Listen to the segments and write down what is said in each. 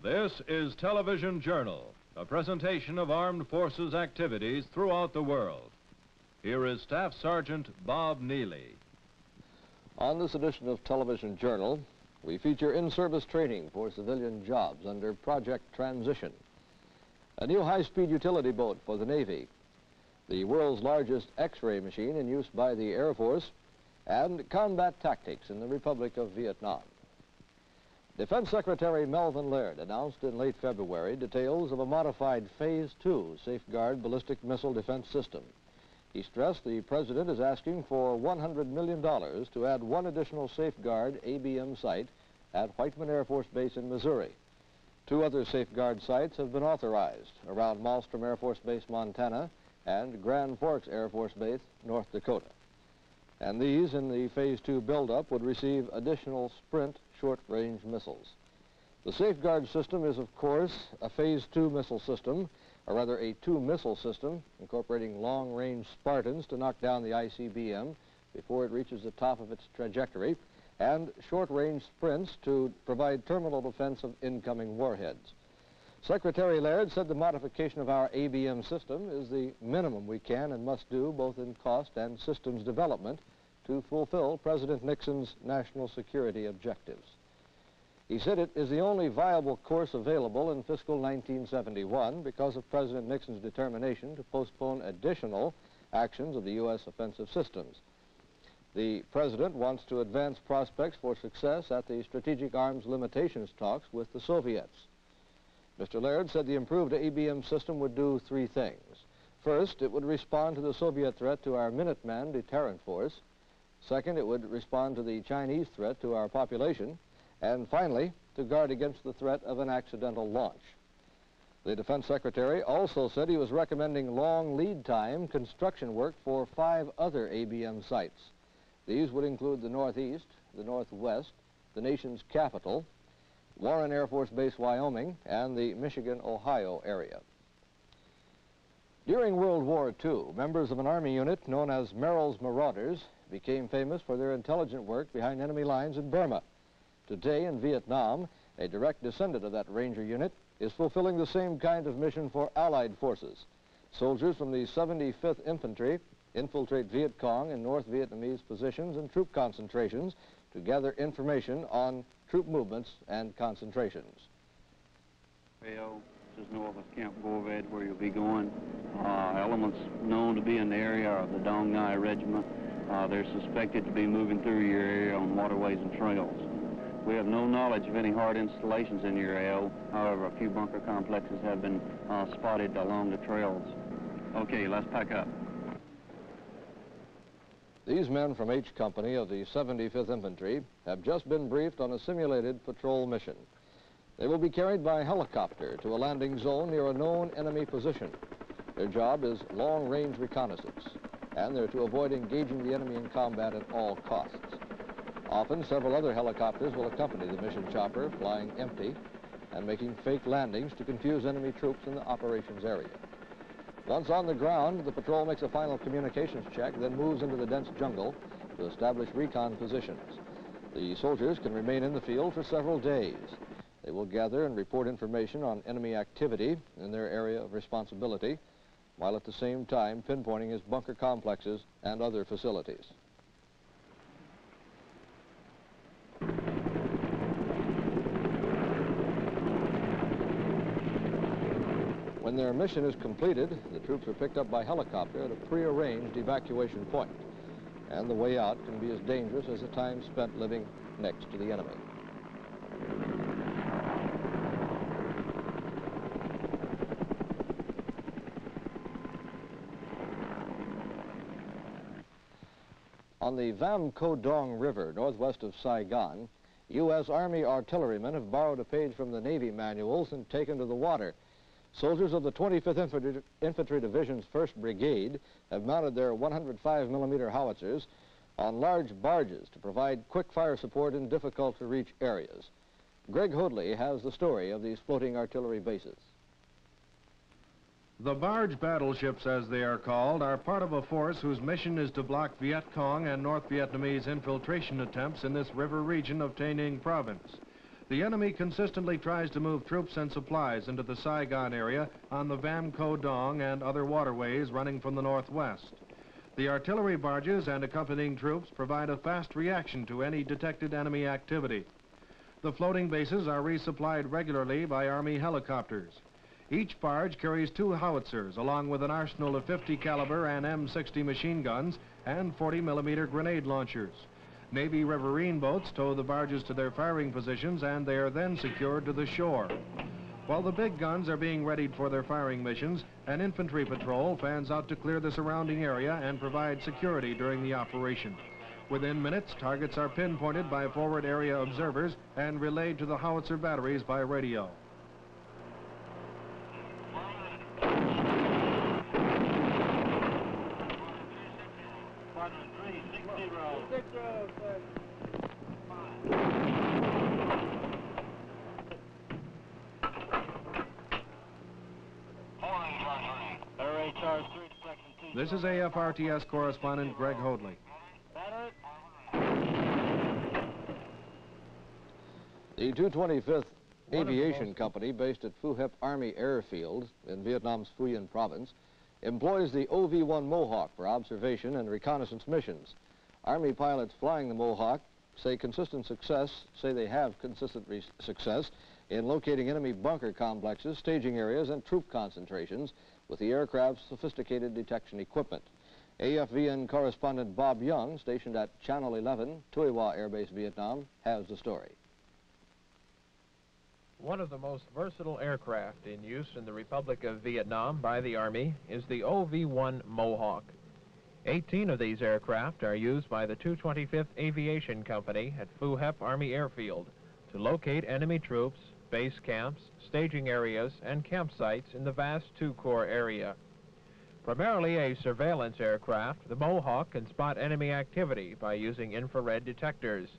This is Television Journal, a presentation of Armed Forces activities throughout the world. Here is Staff Sergeant Bob Neely. On this edition of Television Journal, we feature in-service training for civilian jobs under Project Transition, a new high-speed utility boat for the Navy, the world's largest X-ray machine in use by the Air Force, and combat tactics in the Republic of Vietnam. Defense Secretary Melvin Laird announced in late February details of a modified Phase 2 SAFEGUARD Ballistic Missile Defense System. He stressed the President is asking for $100 million to add one additional SAFEGUARD ABM site at Whiteman Air Force Base in Missouri. Two other SAFEGUARD sites have been authorized around Malmstrom Air Force Base, Montana, and Grand Forks Air Force Base, North Dakota. And these, in the Phase 2 buildup, would receive additional Sprint short-range missiles. The SAFEGUARD system is, of course, a Phase 2 missile system, or rather a two-missile system, incorporating long-range Spartans to knock down the ICBM before it reaches the top of its trajectory, and short-range Sprints to provide terminal defense of incoming warheads. Secretary Laird said the modification of our ABM system is the minimum we can and must do, both in cost and systems development, to fulfill President Nixon's national security objectives. He said it is the only viable course available in fiscal 1971 because of President Nixon's determination to postpone additional actions of the U.S. offensive systems. The President wants to advance prospects for success at the strategic arms limitations talks with the Soviets. Mr. Laird said the improved ABM system would do three things. First, it would respond to the Soviet threat to our Minuteman deterrent force. Second, it would respond to the Chinese threat to our population. And finally, to guard against the threat of an accidental launch. The Defense Secretary also said he was recommending long lead time construction work for 5 other ABM sites. These would include the Northeast, the Northwest, the nation's capital, Warren Air Force Base, Wyoming, and the Michigan-Ohio area. During World War II, members of an Army unit known as Merrill's Marauders became famous for their intelligent work behind enemy lines in Burma. Today in Vietnam, a direct descendant of that Ranger unit is fulfilling the same kind of mission for Allied forces. Soldiers from the 75th Infantry infiltrate Viet Cong in North Vietnamese positions and troop concentrations to gather information on troop movements and concentrations. Just north of Camp Gorvad, where you'll be going. Elements known to be in the area of the Dong Nai Regiment. They're suspected to be moving through your area on waterways and trails. We have no knowledge of any hard installations in your AO. However, a few bunker complexes have been spotted along the trails. Okay, let's pack up. These men from H Company of the 75th Infantry have just been briefed on a simulated patrol mission. They will be carried by helicopter to a landing zone near a known enemy position. Their job is long-range reconnaissance, and they're to avoid engaging the enemy in combat at all costs. Often, several other helicopters will accompany the mission chopper, flying empty and making fake landings to confuse enemy troops in the operations area. Once on the ground, the patrol makes a final communications check, then moves into the dense jungle to establish recon positions. The soldiers can remain in the field for several days. They will gather and report information on enemy activity in their area of responsibility, while at the same time pinpointing his bunker complexes and other facilities. When their mission is completed, the troops are picked up by helicopter at a prearranged evacuation point, and the way out can be as dangerous as the time spent living next to the enemy. On the Vam Co Dong River, northwest of Saigon, U.S. Army artillerymen have borrowed a page from the Navy manuals and taken to the water. Soldiers of the 25th Infantry Division's 1st Brigade have mounted their 105mm howitzers on large barges to provide quick fire support in difficult-to-reach areas. Greg Hoadley has the story of these floating artillery bases. The barge battleships, as they are called, are part of a force whose mission is to block Viet Cong and North Vietnamese infiltration attempts in this river region of Tây Ninh province. The enemy consistently tries to move troops and supplies into the Saigon area on the Vam Co Dong and other waterways running from the northwest. The artillery barges and accompanying troops provide a fast reaction to any detected enemy activity. The floating bases are resupplied regularly by Army helicopters. Each barge carries 2 howitzers along with an arsenal of 50 caliber and M60 machine guns and 40mm grenade launchers. Navy riverine boats tow the barges to their firing positions and they are then secured to the shore. While the big guns are being readied for their firing missions, an infantry patrol fans out to clear the surrounding area and provide security during the operation. Within minutes, targets are pinpointed by forward area observers and relayed to the howitzer batteries by radio. This is AFRTS correspondent Greg Hoadley. The 225th Aviation Company, based at Phu Hep Army Airfield in Vietnam's Phu Yen province, employs the OV-1 Mohawk for observation and reconnaissance missions. Army pilots flying the Mohawk say they have consistent success in locating enemy bunker complexes, staging areas, and troop concentrations with the aircraft's sophisticated detection equipment. AFVN correspondent Bob Young, stationed at Channel 11, Tuy Hoa Air Base, Vietnam, has the story. One of the most versatile aircraft in use in the Republic of Vietnam by the Army is the OV-1 Mohawk. 18 of these aircraft are used by the 225th Aviation Company at Phu Hep Army Airfield to locate enemy troops, base camps, staging areas, and campsites in the vast 2-corps area. Primarily a surveillance aircraft, the Mohawk can spot enemy activity by using infrared detectors.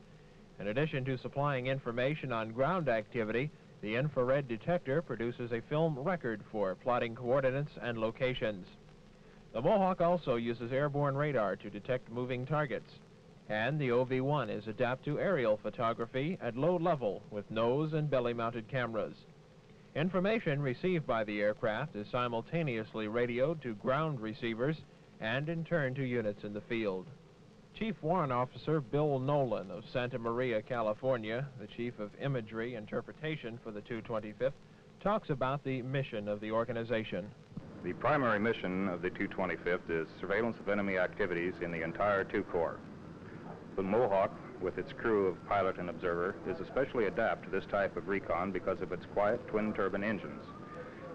In addition to supplying information on ground activity, the infrared detector produces a film record for plotting coordinates and locations. The Mohawk also uses airborne radar to detect moving targets, and the OV-1 is adapted to aerial photography at low level with nose and belly-mounted cameras. Information received by the aircraft is simultaneously radioed to ground receivers and in turn to units in the field. Chief Warrant Officer Bill Nolan of Santa Maria, California, the Chief of Imagery Interpretation for the 225th, talks about the mission of the organization. The primary mission of the 225th is surveillance of enemy activities in the entire 2-corps. The Mohawk, with its crew of pilot and observer, is especially adapted to this type of recon because of its quiet twin-turbine engines.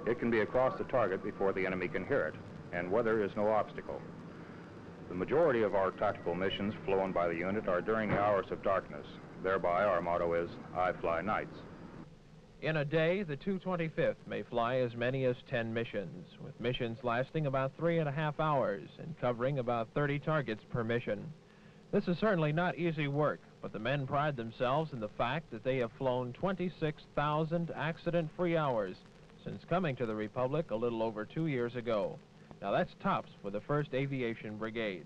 It can be across the target before the enemy can hear it, and weather is no obstacle. The majority of our tactical missions flown by the unit are during the hours of darkness. Thereby, our motto is, I fly nights. In a day, the 225th may fly as many as 10 missions, with missions lasting about 3.5 hours and covering about 30 targets per mission. This is certainly not easy work, but the men pride themselves in the fact that they have flown 26,000 accident-free hours since coming to the Republic a little over 2 years ago. Now that's tops for the 1st Aviation Brigade.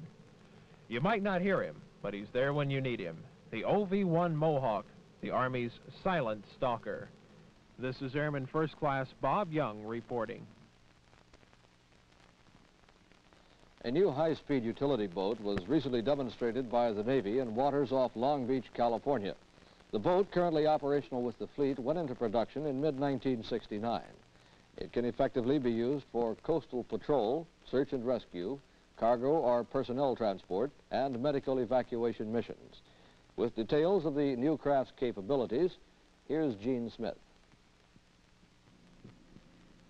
You might not hear him, but he's there when you need him. The OV-1 Mohawk, the Army's silent stalker. This is Airman First Class Bob Young reporting. A new high-speed utility boat was recently demonstrated by the Navy in waters off Long Beach, California. The boat, currently operational with the fleet, went into production in mid-1969. It can effectively be used for coastal patrol, search and rescue, cargo or personnel transport, and medical evacuation missions. With details of the new craft's capabilities, here's Gene Smith.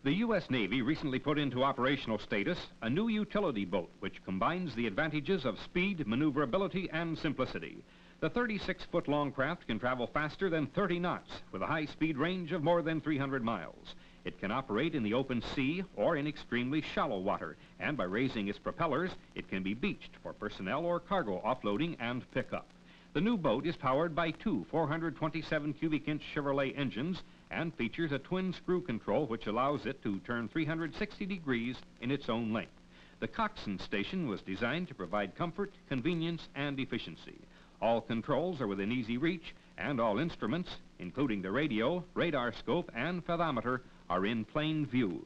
The U.S. Navy recently put into operational status a new utility boat which combines the advantages of speed, maneuverability, and simplicity. The 36-foot-long craft can travel faster than 30 knots with a high-speed range of more than 300 miles. It can operate in the open sea or in extremely shallow water, and by raising its propellers, it can be beached for personnel or cargo offloading and pickup. The new boat is powered by two 427 cubic-inch Chevrolet engines and features a twin screw control which allows it to turn 360 degrees in its own length. The coxswain station was designed to provide comfort, convenience, and efficiency. All controls are within easy reach, and all instruments, including the radio, radar scope, and fathometer, are in plain view.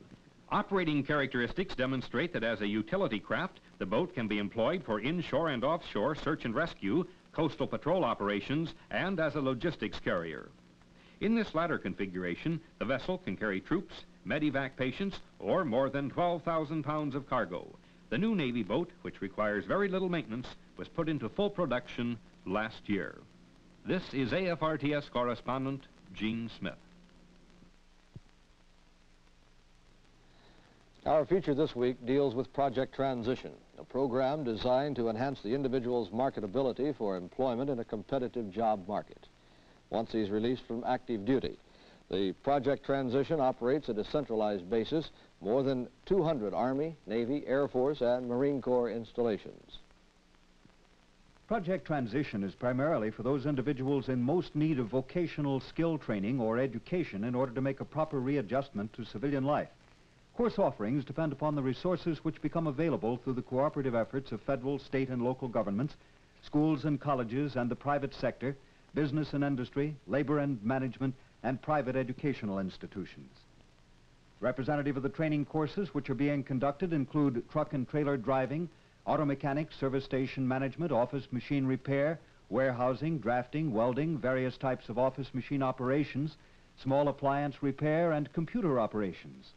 Operating characteristics demonstrate that as a utility craft, the boat can be employed for inshore and offshore search and rescue, coastal patrol operations, and as a logistics carrier. In this latter configuration, the vessel can carry troops, medevac patients, or more than 12,000 pounds of cargo. The new Navy boat, which requires very little maintenance, was put into full production last year. This is AFRTS correspondent Gene Smith. Our feature this week deals with Project Transition, a program designed to enhance the individual's marketability for employment in a competitive job market. Once he's released from active duty, the Project Transition operates at a centralized basis, more than 200 Army, Navy, Air Force, and Marine Corps installations. Project Transition is primarily for those individuals in most need of vocational skill training or education in order to make a proper readjustment to civilian life. Course offerings depend upon the resources which become available through the cooperative efforts of federal, state, and local governments, schools and colleges, and the private sector, business and industry, labor and management, and private educational institutions. Representative of the training courses which are being conducted include truck and trailer driving, auto mechanics, service station management, office machine repair, warehousing, drafting, welding, various types of office machine operations, small appliance repair, and computer operations.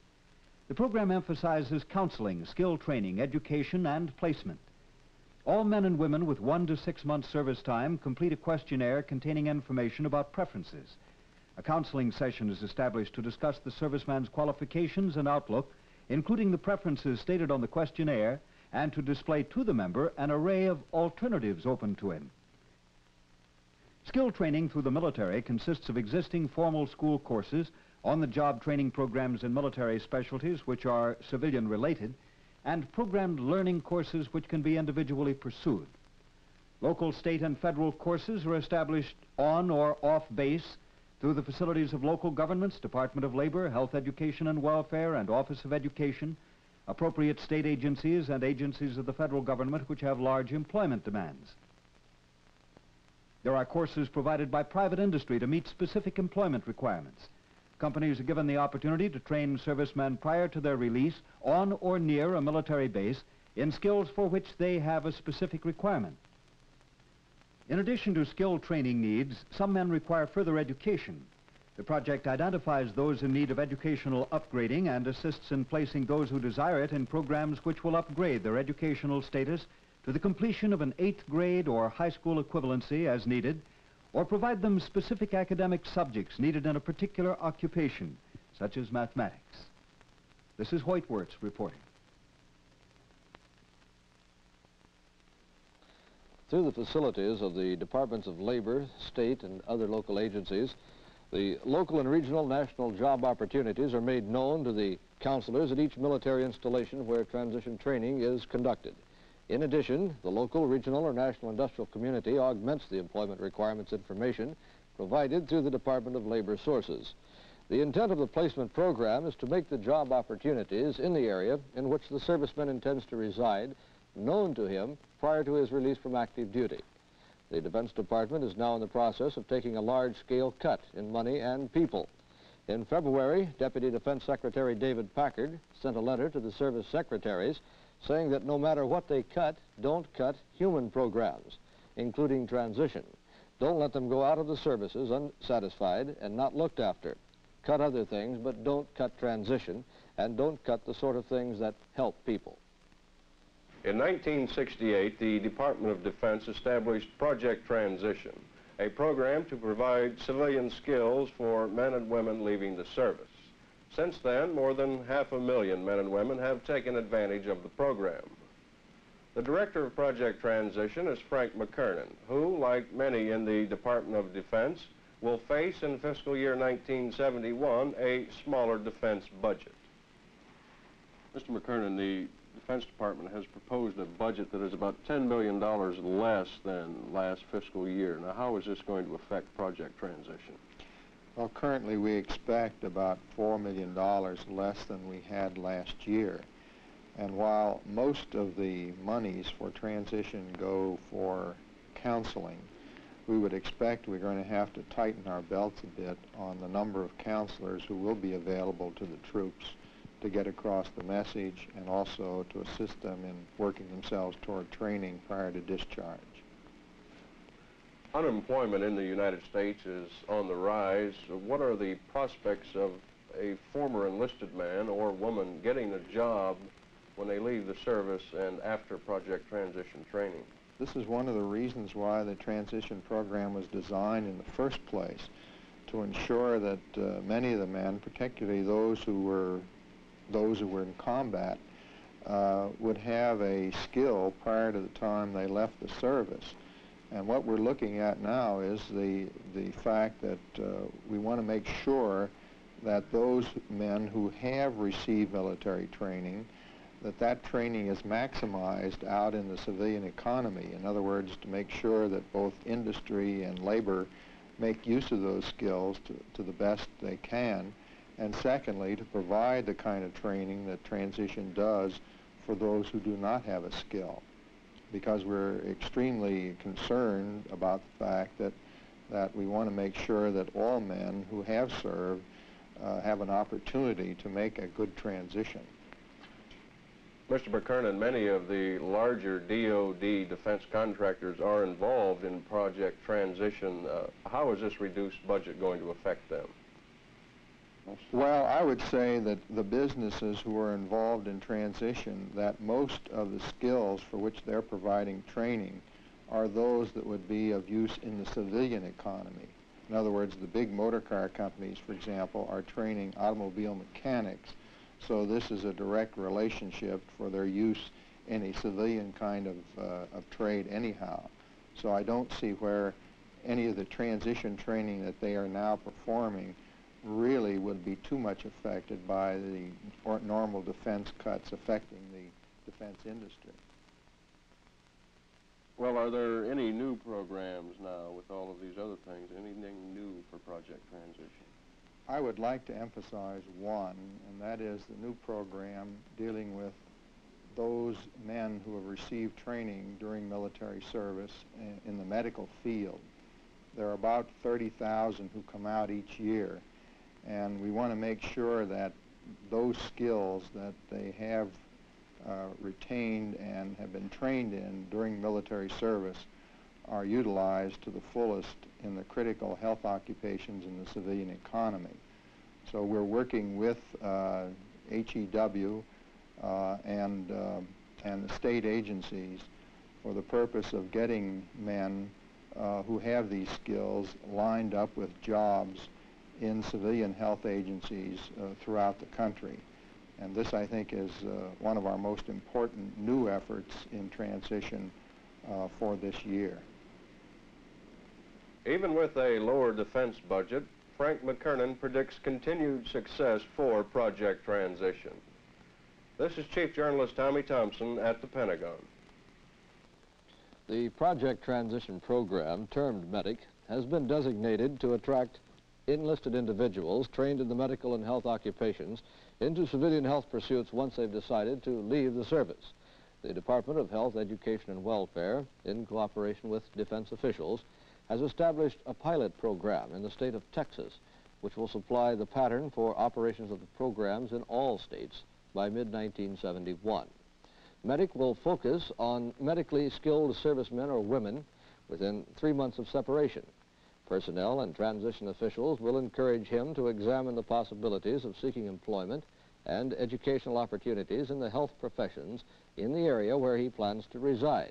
The program emphasizes counseling, skill training, education, and placement. All men and women with 1 to 6 months service time complete a questionnaire containing information about preferences. A counseling session is established to discuss the serviceman's qualifications and outlook, including the preferences stated on the questionnaire, and to display to the member an array of alternatives open to him. Skill training through the military consists of existing formal school courses, on-the-job training programs in military specialties which are civilian-related, and programmed learning courses which can be individually pursued. Local, state, and federal courses are established on or off base through the facilities of local governments, Department of Labor, Health, Education, and Welfare, and Office of Education, appropriate state agencies, and agencies of the federal government which have large employment demands. There are courses provided by private industry to meet specific employment requirements. Companies are given the opportunity to train servicemen prior to their release on or near a military base in skills for which they have a specific requirement. In addition to skill training needs, some men require further education. The project identifies those in need of educational upgrading and assists in placing those who desire it in programs which will upgrade their educational status to the completion of an 8th grade or high school equivalency as needed, or provide them specific academic subjects needed in a particular occupation, such as mathematics. This is Hoytworth reporting. Through the facilities of the Departments of Labor, state, and other local agencies, the local and regional national job opportunities are made known to the counselors at each military installation where transition training is conducted. In addition, the local, regional, or national industrial community augments the employment requirements information provided through the Department of Labor sources. The intent of the placement program is to make the job opportunities in the area in which the serviceman intends to reside known to him prior to his release from active duty. The Defense Department is now in the process of taking a large-scale cut in money and people. In February, Deputy Defense Secretary David Packard sent a letter to the service secretaries saying that no matter what they cut, don't cut human programs, including transition. Don't let them go out of the services unsatisfied and not looked after. Cut other things, but don't cut transition, and don't cut the sort of things that help people. In 1968, the Department of Defense established Project Transition, a program to provide civilian skills for men and women leaving the service. Since then, more than 500,000 men and women have taken advantage of the program. The director of Project Transition is Frank McKernan, who, like many in the Department of Defense, will face in fiscal year 1971 a smaller defense budget. Mr. McKernan, the Defense Department has proposed a budget that is about $10 million less than last fiscal year. Now, how is this going to affect Project Transition? Well, currently we expect about $4 million less than we had last year. And while most of the monies for transition go for counseling, we would expect we're going to have to tighten our belts a bit on the number of counselors who will be available to the troops to get across the message and also to assist them in working themselves toward training prior to discharge. Unemployment in the United States is on the rise. What are the prospects of a former enlisted man or woman getting a job when they leave the service and after project transition training? This is one of the reasons why the transition program was designed in the first place, to ensure that many of the men, particularly those who were in combat, would have a skill prior to the time they left the service. And what we're looking at now is the fact that we want to make sure that those men who have received military training, that training is maximized out in the civilian economy. In other words, to make sure that both industry and labor make use of those skills to the best they can. And secondly, to provide the kind of training that transition does for those who do not have a skill. Because we're extremely concerned about the fact that we want to make sure that all men who have served have an opportunity to make a good transition. Mr. McKernan, many of the larger DoD defense contractors are involved in project transition. How is this reduced budget going to affect them? Well, I would say that the businesses who are involved in transition, that most of the skills for which they're providing training are those that would be of use in the civilian economy. In other words, the big motor car companies, for example, are training automobile mechanics. So this is a direct relationship for their use in a civilian kind of trade anyhow. So I don't see where any of the transition training that they are now performing really would be too much affected by the normal defense cuts affecting the defense industry. Well, are there any new programs now with all of these other things? Anything new for project transition? I would like to emphasize one, and that is the new program dealing with those men who have received training during military service in the medical field. There are about 30,000 who come out each year, and we want to make sure that those skills that they have retained and have been trained in during military service are utilized to the fullest in the critical health occupations in the civilian economy. So we're working with HEW and the state agencies for the purpose of getting men who have these skills lined up with jobs in civilian health agencies throughout the country. And this, I think, is one of our most important new efforts in transition for this year. Even with a lower defense budget, Frank McKernan predicts continued success for project transition. This is Chief Journalist Tommy Thompson at the Pentagon. The project transition program, termed MEDIC, has been designated to attract enlisted individuals trained in the medical and health occupations into civilian health pursuits once they've decided to leave the service. The Department of Health, Education and Welfare, in cooperation with defense officials, has established a pilot program in the state of Texas, which will supply the pattern for operations of the programs in all states by mid-1971. MEDIC will focus on medically skilled servicemen or women within 3 months of separation. Personnel and transition officials will encourage him to examine the possibilities of seeking employment and educational opportunities in the health professions in the area where he plans to reside.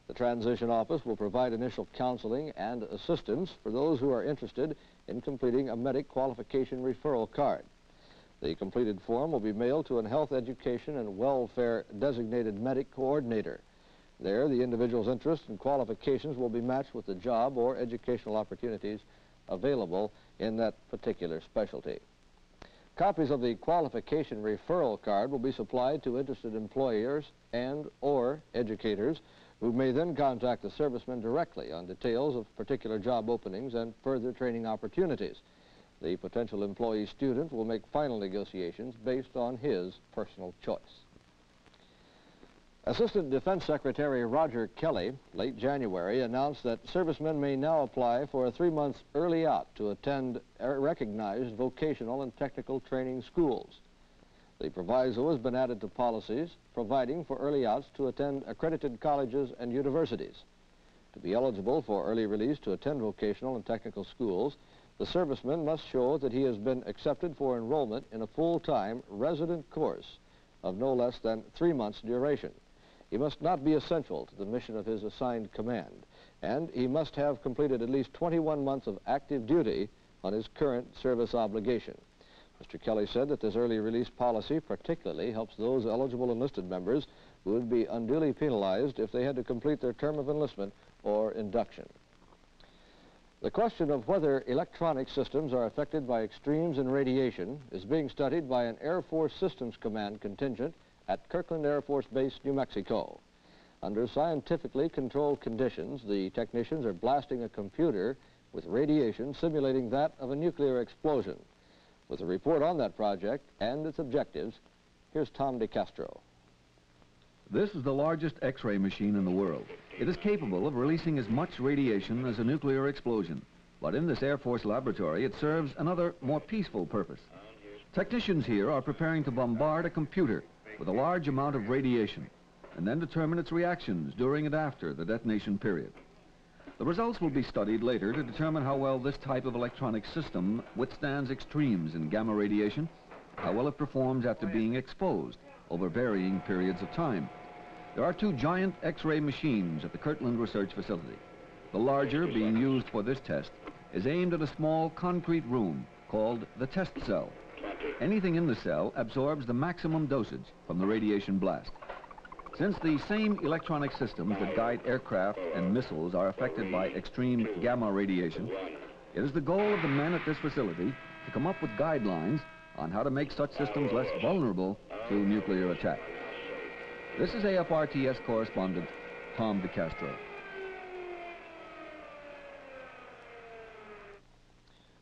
The Transition Office will provide initial counseling and assistance for those who are interested in completing a MEDIC qualification referral card. The completed form will be mailed to a health, education, and welfare designated MEDIC coordinator. There, the individual's interests and qualifications will be matched with the job or educational opportunities available in that particular specialty. Copies of the qualification referral card will be supplied to interested employers and/or educators who may then contact the servicemen directly on details of particular job openings and further training opportunities. The potential employee student will make final negotiations based on his personal choice. Assistant Defense Secretary Roger Kelly, late January, announced that servicemen may now apply for a 3-month early out to attend recognized vocational and technical training schools. The proviso has been added to policies providing for early outs to attend accredited colleges and universities. To be eligible for early release to attend vocational and technical schools, the serviceman must show that he has been accepted for enrollment in a full-time resident course of no less than 3 months' duration. He must not be essential to the mission of his assigned command, and he must have completed at least 21 months of active duty on his current service obligation. Mr. Kelly said that this early release policy particularly helps those eligible enlisted members who would be unduly penalized if they had to complete their term of enlistment or induction. The question of whether electronic systems are affected by extremes in radiation is being studied by an Air Force Systems Command contingent at Kirtland Air Force Base, New Mexico. Under scientifically controlled conditions, the technicians are blasting a computer with radiation simulating that of a nuclear explosion. With a report on that project and its objectives, here's Tom DeCastro. This is the largest X-ray machine in the world. It is capable of releasing as much radiation as a nuclear explosion. But in this Air Force laboratory, it serves another, more peaceful purpose. Technicians here are preparing to bombard a computer with a large amount of radiation and then determine its reactions during and after the detonation period. The results will be studied later to determine how well this type of electronic system withstands extremes in gamma radiation, how well it performs after being exposed over varying periods of time. There are 2 giant X-ray machines at the Kirtland Research Facility. The larger, being used for this test, is aimed at a small concrete room called the test cell. Anything in the cell absorbs the maximum dosage from the radiation blast. Since the same electronic systems that guide aircraft and missiles are affected by extreme gamma radiation, it is the goal of the men at this facility to come up with guidelines on how to make such systems less vulnerable to nuclear attack. This is AFRTS correspondent Tom DeCastro.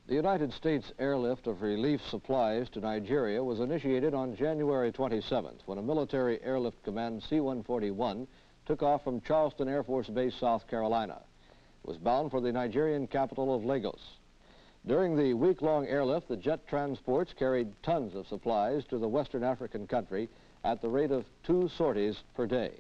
The United States airlift of relief supplies to Nigeria was initiated on January 27th when a military airlift command C-141 took off from Charleston Air Force Base, South Carolina. It was bound for the Nigerian capital of Lagos. During the week-long airlift, the jet transports carried tons of supplies to the Western African country at the rate of 2 sorties per day.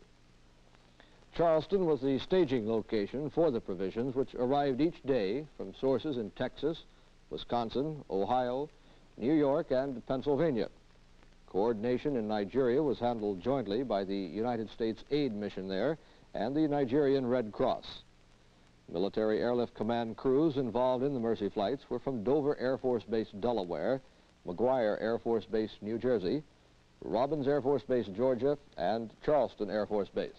Charleston was the staging location for the provisions, which arrived each day from sources in Texas, Wisconsin, Ohio, New York, and Pennsylvania. Coordination in Nigeria was handled jointly by the United States Aid Mission there and the Nigerian Red Cross. Military Airlift Command crews involved in the Mercy flights were from Dover Air Force Base, Delaware, McGuire Air Force Base, New Jersey, Robbins Air Force Base, Georgia, and Charleston Air Force Base.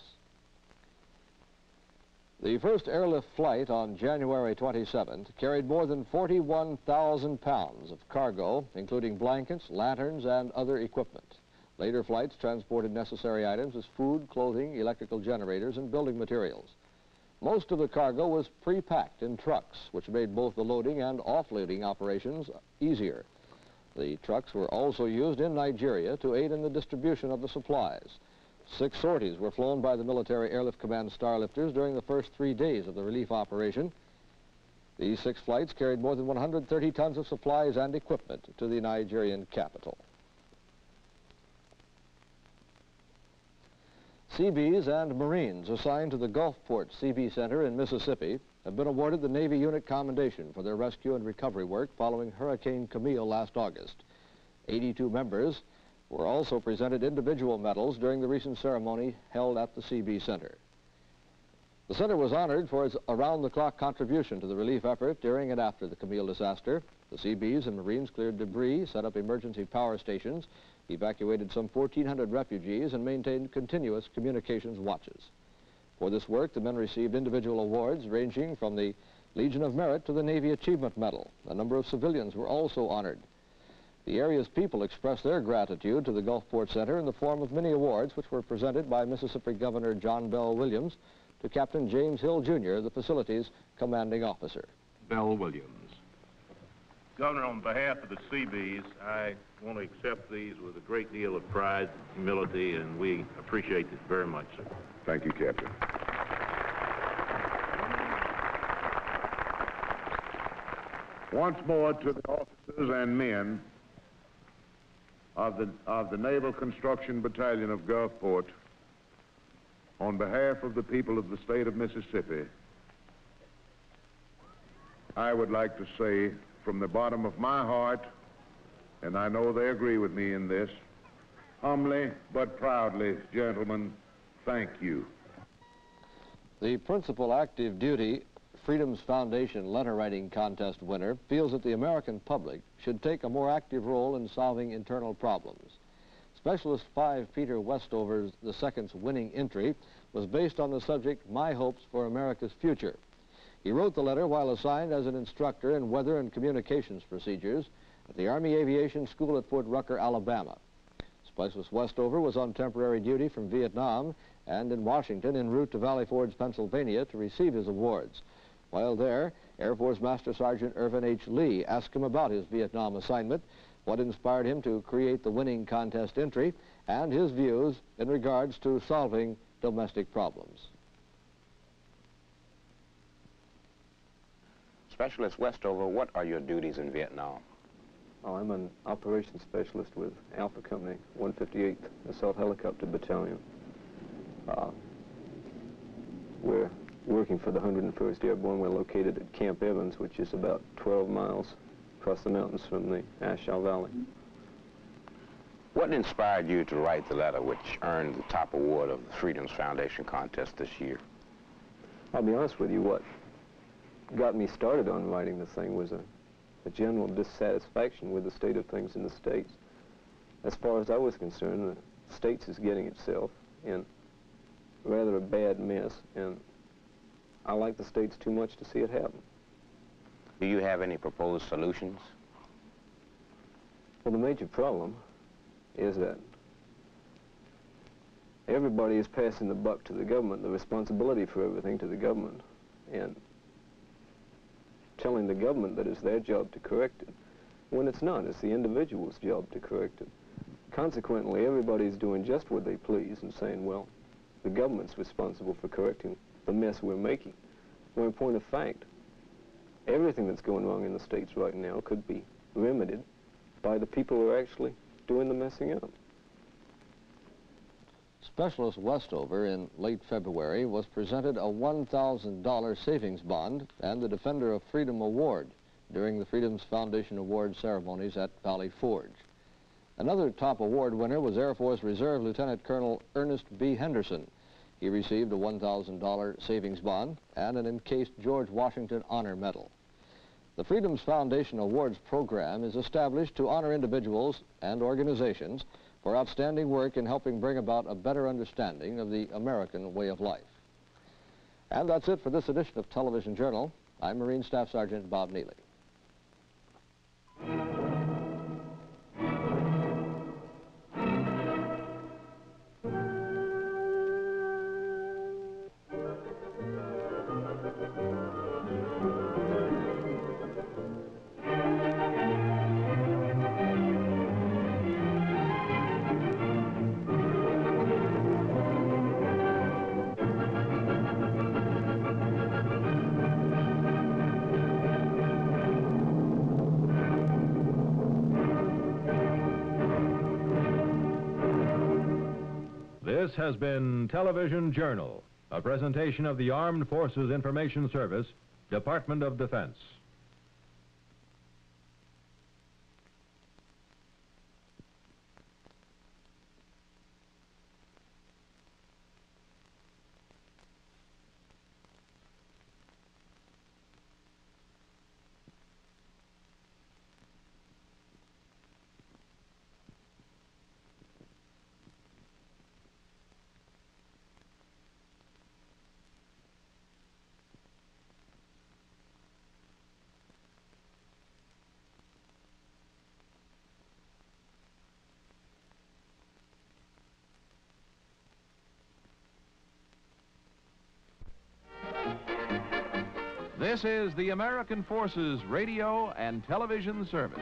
The first airlift flight on January 27th carried more than 41,000 pounds of cargo, including blankets, lanterns, and other equipment. Later flights transported necessary items as food, clothing, electrical generators, and building materials. Most of the cargo was pre-packed in trucks, which made both the loading and offloading operations easier. The trucks were also used in Nigeria to aid in the distribution of the supplies. 6 sorties were flown by the Military Airlift Command starlifters during the first 3 days of the relief operation. These 6 flights carried more than 130 tons of supplies and equipment to the Nigerian capital. Seabees and Marines assigned to the Gulfport Seabee Center in Mississippi have been awarded the Navy Unit Commendation for their rescue and recovery work following Hurricane Camille last August. 82 members were also presented individual medals during the recent ceremony held at the Seabee Center. The center was honored for its around-the-clock contribution to the relief effort during and after the Camille disaster. The Seabees and Marines cleared debris, set up emergency power stations, evacuated some 1,400 refugees, and maintained continuous communications watches. For this work, the men received individual awards ranging from the Legion of Merit to the Navy Achievement Medal. A number of civilians were also honored. The area's people expressed their gratitude to the Gulfport Center in the form of many awards, which were presented by Mississippi Governor John Bell Williams to Captain James Hill, Jr., the facility's commanding officer. Bell Williams. Governor, on behalf of the SEABEES, I want to accept these with a great deal of pride, humility, and we appreciate it very much, sir. Thank you, Captain. Once more to the officers and men of the Naval Construction Battalion of Gulfport, on behalf of the people of the state of Mississippi, I would like to say from the bottom of my heart, and I know they agree with me in this, humbly but proudly, gentlemen, thank you. The principal active duty Freedom's Foundation letter writing contest winner feels that the American public should take a more active role in solving internal problems. Specialist 5 Peter Westover II's winning entry was based on the subject, My Hopes for America's Future. He wrote the letter while assigned as an instructor in weather and communications procedures at the Army Aviation School at Fort Rucker, Alabama. Specialist Westover was on temporary duty from Vietnam and in Washington en route to Valley Forge, Pennsylvania to receive his awards. While there, Air Force Master Sergeant Irvin H. Lee asked him about his Vietnam assignment, what inspired him to create the winning contest entry, and his views in regards to solving domestic problems. Specialist Westover, what are your duties in Vietnam? Oh, I'm an operations specialist with Alpha Company, 158th Assault Helicopter Battalion. We're working for the 101st Airborne. We're located at Camp Evans, which is about 12 miles across the mountains from the Ashaw Valley. What inspired you to write the letter which earned the top award of the Freedom's Foundation contest this year? I'll be honest with you, what got me started on writing this thing was a general dissatisfaction with the state of things in the States. As far as I was concerned, the States is getting itself in rather a bad mess, and I like the States too much to see it happen. Do you have any proposed solutions? Well, the major problem is that everybody is passing the buck to the government, the responsibility for everything to the government, and telling the government that it's their job to correct it, when it's not. It's the individual's job to correct it. Consequently, everybody's doing just what they please and saying, well, the government's responsible for correcting the mess we're making. Well, in point of fact, everything that's going wrong in the States right now could be remedied by the people who are actually doing the messing up. Specialist Westover in late February was presented a $1,000 savings bond and the Defender of Freedom Award during the Freedom's Foundation Award ceremonies at Valley Forge. Another top award winner was Air Force Reserve Lieutenant Colonel Ernest B. Henderson. He received a $1,000 savings bond and an encased George Washington Honor Medal. The Freedom's Foundation Awards program is established to honor individuals and organizations for outstanding work in helping bring about a better understanding of the American way of life. And that's it for this edition of Television Journal. I'm Marine Staff Sergeant Bob Neely. This has been Television Journal, a presentation of the Armed Forces Information Service, Department of Defense. This is the American Forces Radio and Television Service.